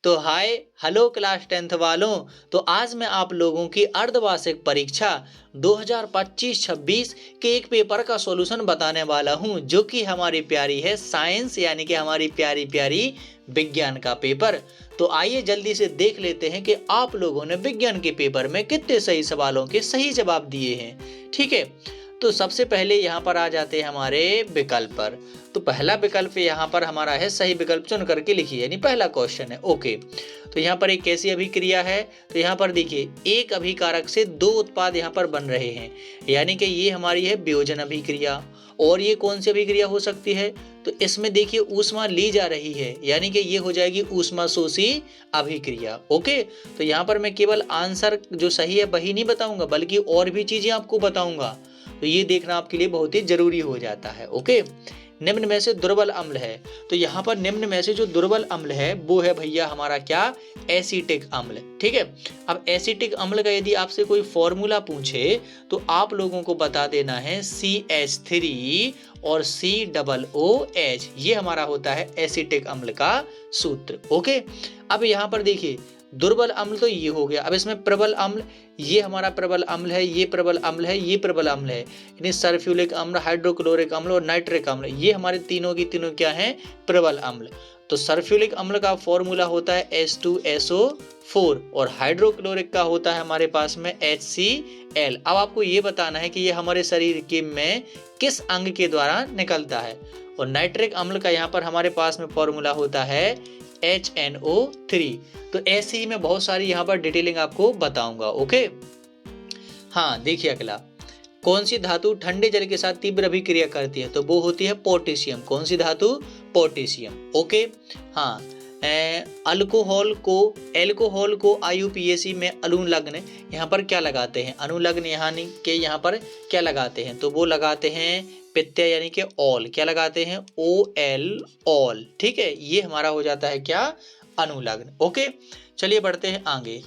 तो hi hello class 10th वालों। तो आज मैं आप लोगों की अर्धवार्षिक परीक्षा 2025-26 के एक पेपर का सॉल्यूशन बताने वाला हूं, जो कि हमारी प्यारी है साइंस, यानी कि हमारी प्यारी प्यारी विज्ञान का पेपर। तो आइए जल्दी से देख लेते हैं कि आप लोगों ने विज्ञान के पेपर में कितने सही सवालों के सही जवाब दिए हैं। ठीक है, तो सबसे पहले यहाँ पर आ जाते हैं हमारे विकल्प पर। तो पहला विकल्प यहाँ पर हमारा है सही विकल्प चुन करके लिखिए, यानी पहला क्वेश्चन है। ओके, तो यहाँ पर एक कैसी अभिक्रिया है, तो यहाँ पर देखिए एक अभिकारक से दो उत्पाद यहाँ पर बन रहे हैं, यानी कि ये हमारी है वियोजन अभिक्रिया। और ये कौन सी अभिक्रिया हो सकती है, तो इसमें देखिए ऊष्मा ली जा रही है, यानी कि ये हो जाएगी ऊष्मा शोषी अभिक्रिया। ओके, तो यहाँ पर मैं केवल आंसर जो सही है वही नहीं बताऊंगा, बल्कि और भी चीजें आपको बताऊंगा। तो ये देखना आपके लिए बहुत ही जरूरी हो जाता है। ओके, निम्न में से दुर्बल अम्ल है, तो यहाँ पर निम्न में से जो दुर्बल अम्ल है वो है भैया हमारा क्या, एसिटिक अम्ल। ठीक है, अब एसिटिक अम्ल का यदि आपसे कोई फॉर्मूला पूछे तो आप लोगों को बता देना है CH3 और COOH, ये हमारा होता है एसिटिक अम्ल का सूत्र। ओके, अब यहाँ पर देखिए दुर्बल अम्ल तो ये हो गया। अब इसमें प्रबल अम्ल, ये हमारा प्रबल अम्ल है, ये प्रबल अम्ल है, ये प्रबल अम्ल है, यानी सल्फ्यूरिक अम्ल, हाइड्रोक्लोरिक अम्ल और नाइट्रिक अम्ल, ये हमारे तीनों की तीनों क्या हैं, प्रबल अम्ल। तो सल्फ्यूरिक अम्ल का फॉर्मूला होता है H2SO4 और हाइड्रोक्लोरिक का होता है हमारे पास में HCl। अब आपको ये बताना है कि ये हमारे शरीर के में किस अंग के द्वारा निकलता है। और नाइट्रिक अम्ल का यहाँ पर हमारे पास में फॉर्मूला होता है HNO3। तो ऐसे ही मैं बहुत सारी यहाँ पर डिटेलिंग आपको बताऊंगा। ओके, हाँ देखिए अगला, कौन सी धातु ठंडे जल के साथ तीव्र अभिक्रिया करती है, तो वो होती है पोटेशियम। कौन सी धातु, पोटेशियम। ओके, हाँ अल्कोहल को IUPAC में अनुलग्न यहाँ पर क्या लगाते हैं, अनुलग्न यानी के यहाँ पर क्या लगाते हैं, तो वो लगाते हैं प्रत्यय यानी कि ऑल, क्या लगाते हैं, OL ऑल। ठीक है, ये हमारा हो जाता है क्या, अनुलग्न। ओके, चलिए बढ़ते हैं आगे।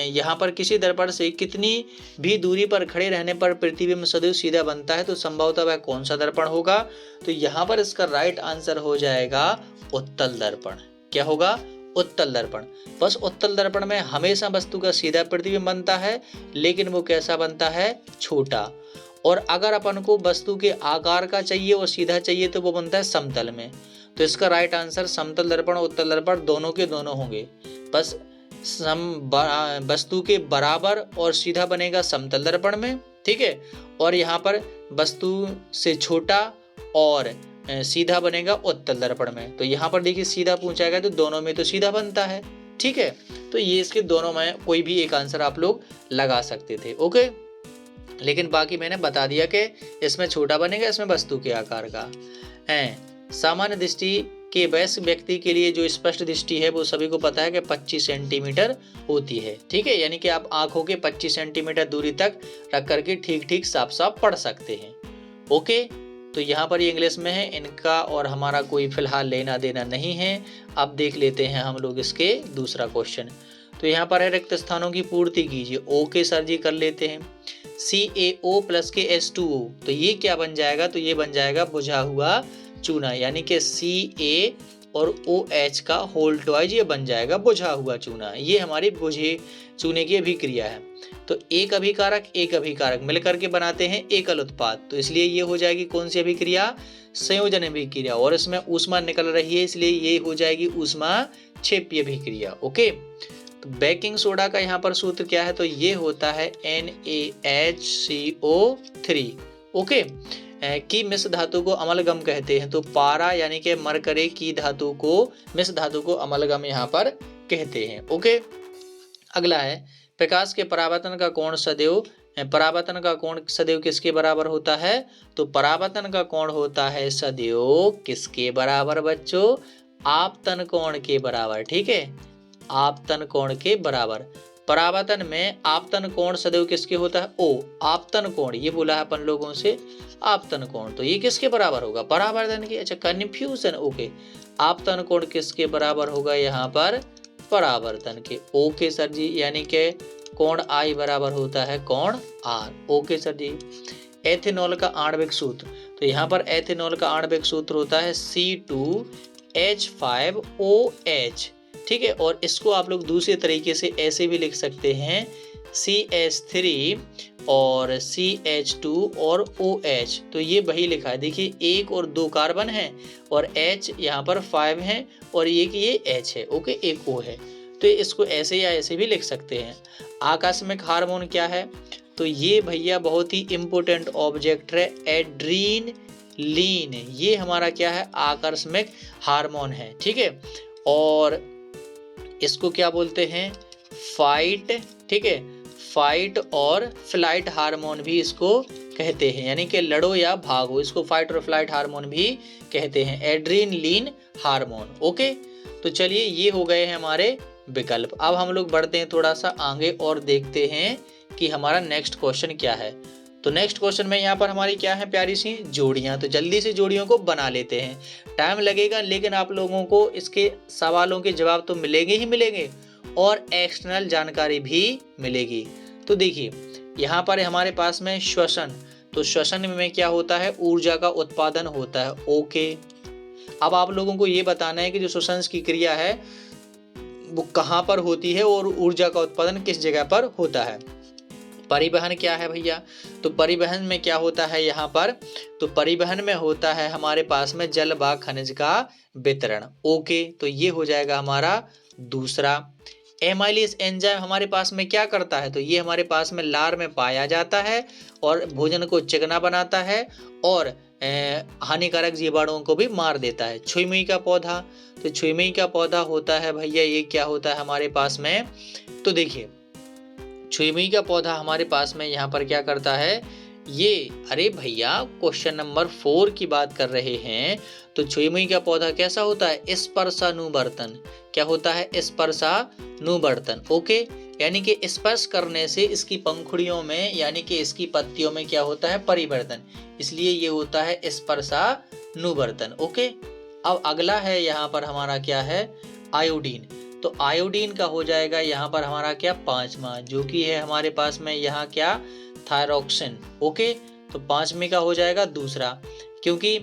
यहाँ पर किसी दर्पण से कितनी भी दूरी पर खड़े रहने पर प्रतिबिंब सदैव सीधा बनता है, तो संभवतः वह कौन सा दर्पण होगा, तो यहाँ पर इसका राइट आंसर हो जाएगा उत्तल दर्पण। क्या होगा, उत्तल दर्पण। बस उत्तल दर्पण में हमेशा वस्तु का सीधा प्रतिबिंब बनता है, लेकिन वो कैसा बनता है, छोटा। और अगर अपन को वस्तु के आकार का चाहिए और सीधा चाहिए तो वो बनता है समतल में। तो इसका राइट आंसर समतल दर्पण और उत्तल दर्पण दोनों के दोनों होंगे। बस वस्तु के बराबर और सीधा बनेगा समतल दर्पण में। ठीक है, और यहाँ पर वस्तु से छोटा और सीधा बनेगा उत्तल दर्पण में। तो यहाँ पर देखिए सीधा पूछा गया तो दोनों में तो सीधा बनता है। ठीक है, तो ये इसके दोनों में कोई भी एक आंसर आप लोग लगा सकते थे। ओके, लेकिन बाकी मैंने बता दिया कि इसमें छोटा बनेगा, इसमें वस्तु के आकार का है। सामान्य दृष्टि के वयस्क व्यक्ति के लिए जो स्पष्ट दृष्टि है वो सभी को पता है कि 25 सेंटीमीटर होती है। ठीक है, यानी कि आप आंखों के 25 सेंटीमीटर दूरी तक रख करके ठीक ठीक साफ साफ पढ़ सकते हैं। ओके, तो यहाँ पर ये इंग्लिश में है, इनका और हमारा कोई फिलहाल लेना देना नहीं है। अब देख लेते हैं हम लोग इसके दूसरा क्वेश्चन। तो यहाँ पर है रिक्त स्थानों की पूर्ति कीजिए। ओके सर जी, कर लेते हैं। CaO प्लस के H2O, तो ये क्या बन जाएगा, तो ये बन जाएगा बुझा हुआ चूना, यानी कि Ca और OH का होल ट्वाइज ये बन जाएगा बुझा हुआ चूना। ये हमारी बुझे चूने की अभिक्रिया है। तो एक अभिकारक मिलकर के बनाते हैं एकल उत्पाद, तो इसलिए ये हो जाएगी कौन सी अभिक्रिया, संयोजन अभिक्रिया। और इसमें ऊष्मा निकल रही है, इसलिए ये हो जाएगी ऊष्मा क्षेपीय अभिक्रिया। ओके, तो बेकिंग सोडा का यहाँ पर सूत्र क्या है, तो ये होता है NaHCO3। ओके, की मिश्र धातु को अमलगम कहते हैं, तो पारा यानी कि मरकरी की धातु को मिश्र धातु को अमलगम यहाँ पर कहते हैं। ओके, अगला है प्रकाश के परावर्तन का कोण सदैव किसके बराबर होता है, तो परावर्तन का कोण होता है सदैव किसके बराबर बच्चों, आपतन कोण के बराबर। ठीक है, आपतन कोण के बराबर। परावर्तन में आपतन कोण सदैव किसके होता है, ओ आपतन कोण, ये बोला है अपन लोगों से आपतन कोण, तो ये किसके बराबर होगा, परावर्तन के। अच्छा, कंफ्यूजन। ओके, आपतन कोण किसके बराबर होगा यहाँ पर, परावर्तन के। ओके सर जी, यानी कि कोण I बराबर होता है कोण R। ओके सर जी। एथेनॉल का आणविक सूत्र, तो यहाँ पर एथेनॉल का आणविक सूत्र होता है C2 H5OH, ठीक है। और इसको आप लोग दूसरे तरीके से ऐसे भी लिख सकते हैं CH3 और CH2 और OH। तो ये वही लिखा है, देखिए 1 और 2 कार्बन है और H यहाँ पर 5 है और ये H है, ओके, एक O है। तो इसको ऐसे या ऐसे भी लिख सकते हैं। आकस्मिक हार्मोन क्या है? तो ये भैया बहुत ही इम्पोर्टेंट ऑब्जेक्ट है, एड्रीनलीन। ये हमारा क्या है? आकस्मिक हार्मोन है, ठीक है। और इसको क्या बोलते हैं? फाइट, ठीक है, फाइट और फ्लाइट हार्मोन भी इसको कहते हैं, यानी कि लड़ो या भागो, इसको फाइट और फ्लाइट हार्मोन भी कहते हैं, एड्रीनलीन हार्मोन, ओके। तो चलिए ये हो गए हैं हमारे विकल्प। अब हम लोग बढ़ते हैं थोड़ा सा आगे और देखते हैं कि हमारा नेक्स्ट क्वेश्चन क्या है। तो नेक्स्ट क्वेश्चन में यहाँ पर हमारी क्या है? प्यारी सी जोड़ियाँ। तो जल्दी से जोड़ियों को बना लेते हैं, टाइम लगेगा लेकिन आप लोगों को इसके सवालों के जवाब तो मिलेंगे ही मिलेंगे और एक्सटर्नल जानकारी भी मिलेगी। तो देखिए यहाँ पर हमारे पास में श्वसन, तो श्वसन में क्या होता है? ऊर्जा का उत्पादन होता है, ओके। अब आप लोगों को ये बताना है कि जो श्वसन की क्रिया है वो कहाँ पर होती है और ऊर्जा का उत्पादन किस जगह पर होता है। परिवहन क्या है भैया? तो परिवहन में क्या होता है यहाँ पर? तो परिवहन में होता है हमारे पास में जल व खनिज का वितरण, ओके। तो ये हो जाएगा हमारा दूसरा। एमाइलेज एंजाइम हमारे पास में क्या करता है? तो ये हमारे पास में लार में पाया जाता है और भोजन को चिकना बनाता है और हानिकारक जीवाणुओं को भी मार देता है। छुई का पौधा, तो छुई का पौधा होता है भैया, ये क्या होता है हमारे पास में? तो देखिए छुई का पौधा हमारे पास में यहाँ पर क्या करता है? ये, अरे भैया क्वेश्चन नंबर 4 की बात कर रहे हैं। तो छुई का पौधा कैसा होता है? स्पर्शानुवर्तन। क्या होता है? स्पर्शानुवर्तन, ओके। यानी कि स्पर्श करने से इसकी पंखुड़ियों में यानी कि इसकी पत्तियों में क्या होता है? परिवर्तन, इसलिए ये होता है स्पर्शानुवर्तन, ओके। अब अगला है यहाँ पर हमारा क्या है? आयोडीन। तो आयोडीन का हो जाएगा यहाँ पर हमारा क्या? 5वां, जो कि है हमारे पास में यहाँ क्या? Thyroxine, okay. तो 5वें का हो जाएगा दूसरा, क्योंकि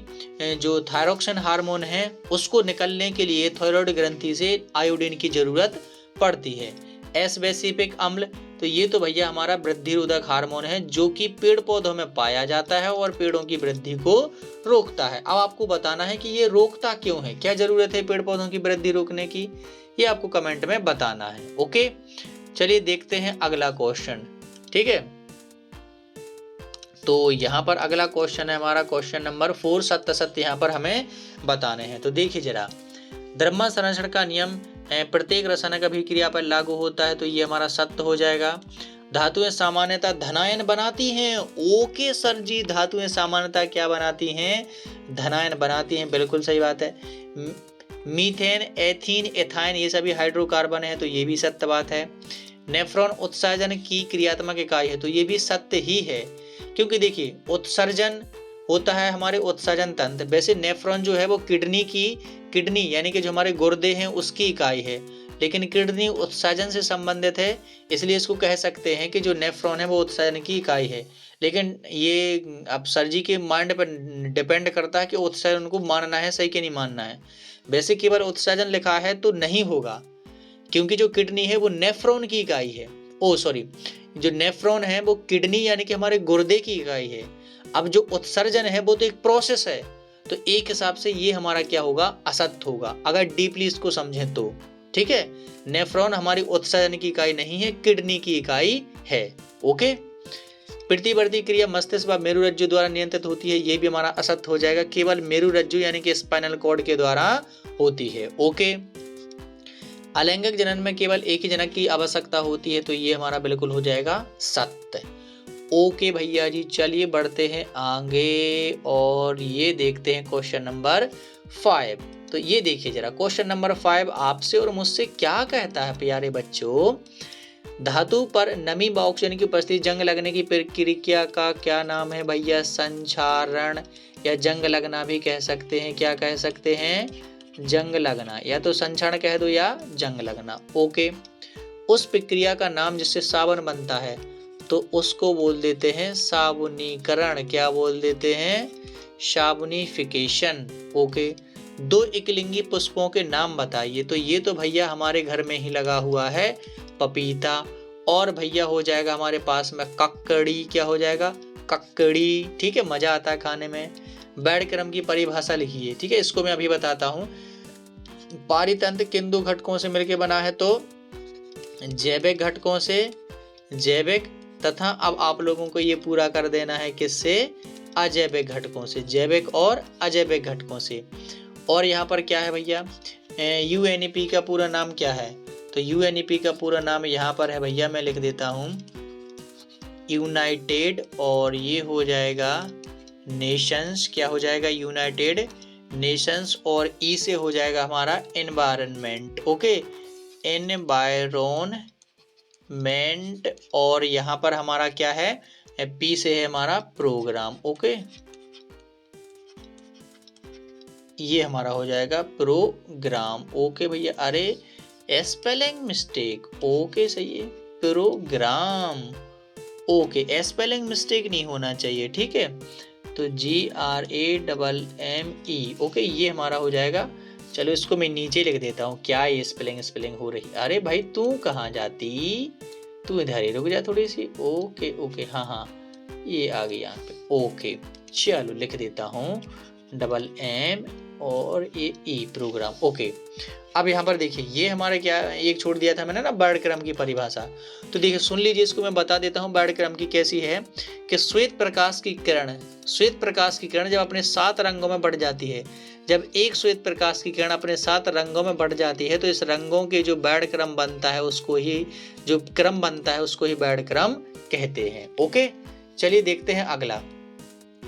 जो थायरोक्सिन हार्मोन है उसको निकलने के लिए थायराइड ग्रंथि से आयोडीन की जरूरत पड़ती है। एस्बेसिफिक अम्ल, तो ये तो भैया हमारा वृद्धि रोधक हार्मोन है जो कि पेड़ पौधों में पाया जाता है और पेड़ों की वृद्धि को रोकता है। अब आपको बताना है कि ये रोकता क्यों है, क्या जरूरत है पेड़ पौधों की वृद्धि रोकने की, ये आपको कमेंट में बताना है, ओके। चलिए देखते हैं अगला क्वेश्चन, ठीक है। तो यहाँ पर अगला क्वेश्चन है हमारा क्वेश्चन नंबर 4, सत्य असत्य यहाँ पर हमें बताने हैं। तो देखिए जरा, द्रव्य संरक्षण का नियम प्रत्येक रासायनिक अभिक्रिया पर लागू होता है, तो ये हमारा सत्य हो जाएगा। धातुएं सामान्यतः धनायन बनाती हैं, ओके सर जी, धातुएं सामान्यतः क्या बनाती हैं? धनायन बनाती हैं, बिल्कुल सही बात है। मीथेन, एथीन, एथाइन ये सभी हाइड्रोकार्बन है, तो ये भी सत्य बात है। नेफ्रॉन उत्सर्जन की क्रियात्मक इकाई है, तो ये भी सत्य ही है, क्योंकि देखिए उत्सर्जन होता है हमारे उत्सर्जन तंत्र। वैसे नेफ्रॉन जो है वो किडनी यानी कि जो हमारे गुर्दे हैं उसकी इकाई है, लेकिन किडनी उत्सर्जन से संबंधित है, इसलिए इसको कह सकते हैं कि जो नेफ्रॉन है वो उत्सर्जन की इकाई है। लेकिन ये अब सर जी के माइंड पर डिपेंड करता है कि उत्सर्जन को मानना है सही कि नहीं मानना है। वैसे केवल उत्सर्जन लिखा है तो नहीं होगा, क्योंकि जो किडनी है वो नेफ्रॉन की इकाई है, ओ सॉरी, जो नेफ्रॉन है वो किडनी यानी कि हमारे गुर्दे की इकाई है। अब जो उत्सर्जन है वो तो एक प्रोसेस है, तो एक हिसाब से ये हमारा क्या होगा? असत्य होगा, अगर डीपली इसको समझें तो, ठीक है। नेफ्रॉन हमारी उत्सर्जन की इकाई नहीं है, किडनी की इकाई है, ओके। प्रतिवर्ती क्रिया मस्तिष्क व मेरुरज्जु द्वारा नियंत्रित होती है, ये भी हमारा असत्य हो जाएगा, केवल मेरुरज्जु यानी कि स्पाइनल कॉर्ड के द्वारा होती है, ओके। अलैंगिक जनन में केवल एक ही जनक की आवश्यकता होती है, तो ये हमारा बिल्कुल हो जाएगा सत्य, ओके भैया जी। चलिए बढ़ते हैं आगे और ये देखते हैं क्वेश्चन नंबर 5। तो ये देखिए जरा, क्वेश्चन नंबर 5 आपसे और मुझसे क्या कहता है प्यारे बच्चों? धातु पर नमी व ऑक्सीजन की उपस्थिति जंग लगने की प्रक्रिया का क्या नाम है भैया? संक्षारण या जंग लगना भी कह सकते हैं, क्या कह सकते हैं? जंग लगना, या तो संक्षारण कह दो या जंग लगना, ओके। उस प्रक्रिया का नाम जिससे साबुन बनता है तो उसको बोल देते हैं साबुनीकरण, क्या बोल देते हैं? साबुनिफिकेशन, ओके। दो एकलिंगी पुष्पों के नाम बताइए। तो ये तो भैया हमारे घर में ही लगा हुआ है पपीता, और भैया हो जाएगा हमारे पास में ककड़ी, क्या हो जाएगा ककड़ी, ठीक है, मजा आता है खाने में। बैड क्रम की परिभाषा लिखिए, ठीक है, इसको मैं अभी बताता हूँ। पारितंत्र किन दो घटकों से मिलकर बना है? तो जैविक घटकों से, जैविक, तथा अब आप लोगों को ये पूरा कर देना है किससे? अजैविक घटकों से, जैविक और अजैविक घटकों से। और यहाँ पर क्या है भैया, यूएनईपी का पूरा नाम क्या है? तो यूएनईपी का पूरा नाम यहाँ पर है भैया, मैं लिख देता हूँ यूनाइटेड, और ये हो जाएगा नेशंस, क्या हो जाएगा यूनाइटेड नेशंस, और ई से हो जाएगा हमारा एनवायरनमेंट, ओके, एनवायरनमेंट, और यहाँ पर हमारा क्या है, पी से है हमारा प्रोग्राम, ओके, ये हमारा हो जाएगा प्रोग्राम, ओके भैया। अरे स्पेलिंग मिस्टेक, ओके सही है, प्रोग्राम, ओके, स्पेलिंग मिस्टेक नहीं होना चाहिए, ठीक है। तो GRAMME, ओके, ये हमारा हो जाएगा। चलो इसको मैं नीचे लिख देता हूँ, क्या ये स्पेलिंग हो रही। अरे भाई तू कहाँ जाती, तू इधर ही रुक जा थोड़ी सी, ओके ओके, हाँ हाँ ये आ गई यहाँ पे, ओके। चलो लिख देता हूँ MM और ये ई, प्रोग्राम, ओके। अब यहाँ पर देखिए, ये हमारे क्या, एक छोड़ दिया था मैंने ना वर्ड क्रम की परिभाषा, तो देखिए सुन लीजिए, इसको मैं बता देता हूँ वर्ड क्रम की कैसी है। कि श्वेत प्रकाश की किरण, श्वेत प्रकाश की किरण जब अपने 7 रंगों में बढ़ जाती है, जब एक श्वेत प्रकाश की किरण अपने 7 रंगों में बढ़ जाती है, तो इस रंगों के जो वर्ड क्रम बनता है उसको ही, जो क्रम बनता है उसको ही वर्ड क्रम कहते हैं, ओके। चलिए देखते हैं अगला,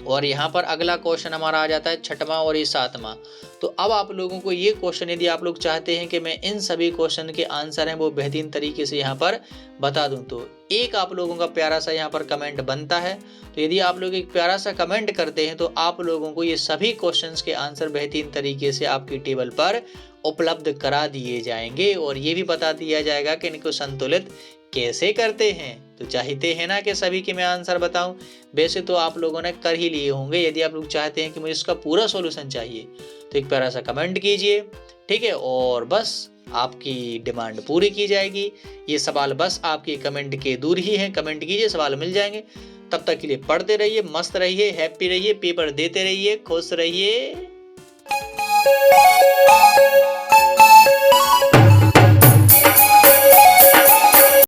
और यहाँ पर अगला क्वेश्चन हमारा आ जाता है 6वां और ये 7वां। तो अब आप लोगों को ये क्वेश्चन, यदि आप लोग चाहते हैं कि मैं इन सभी क्वेश्चन के आंसर हैं वो बेहतरीन तरीके से यहाँ पर बता दूं, तो एक आप लोगों का प्यारा सा यहाँ पर कमेंट बनता है। तो यदि आप लोग एक प्यारा सा कमेंट करते हैं तो आप लोगों को ये सभी क्वेश्चंस के आंसर बेहतरीन तरीके से आपकी टेबल पर उपलब्ध करा दिए जाएंगे, और ये भी बता दिया जाएगा कि इनको संतुलित कैसे करते हैं। तो चाहते हैं ना कि सभी के मैं आंसर बताऊं? वैसे तो आप लोगों ने कर ही लिए होंगे। यदि आप लोग चाहते हैं कि मुझे इसका पूरा सॉल्यूशन चाहिए तो एक प्यारा सा कमेंट कीजिए, ठीक है, और बस आपकी डिमांड पूरी की जाएगी। ये सवाल बस आपके कमेंट के दूर ही हैं, कमेंट कीजिए, सवाल मिल जाएंगे। तब तक के लिए पढ़ते रहिए, मस्त रहिए, हैप्पी रहिए, पेपर देते रहिए, खुश रहिए।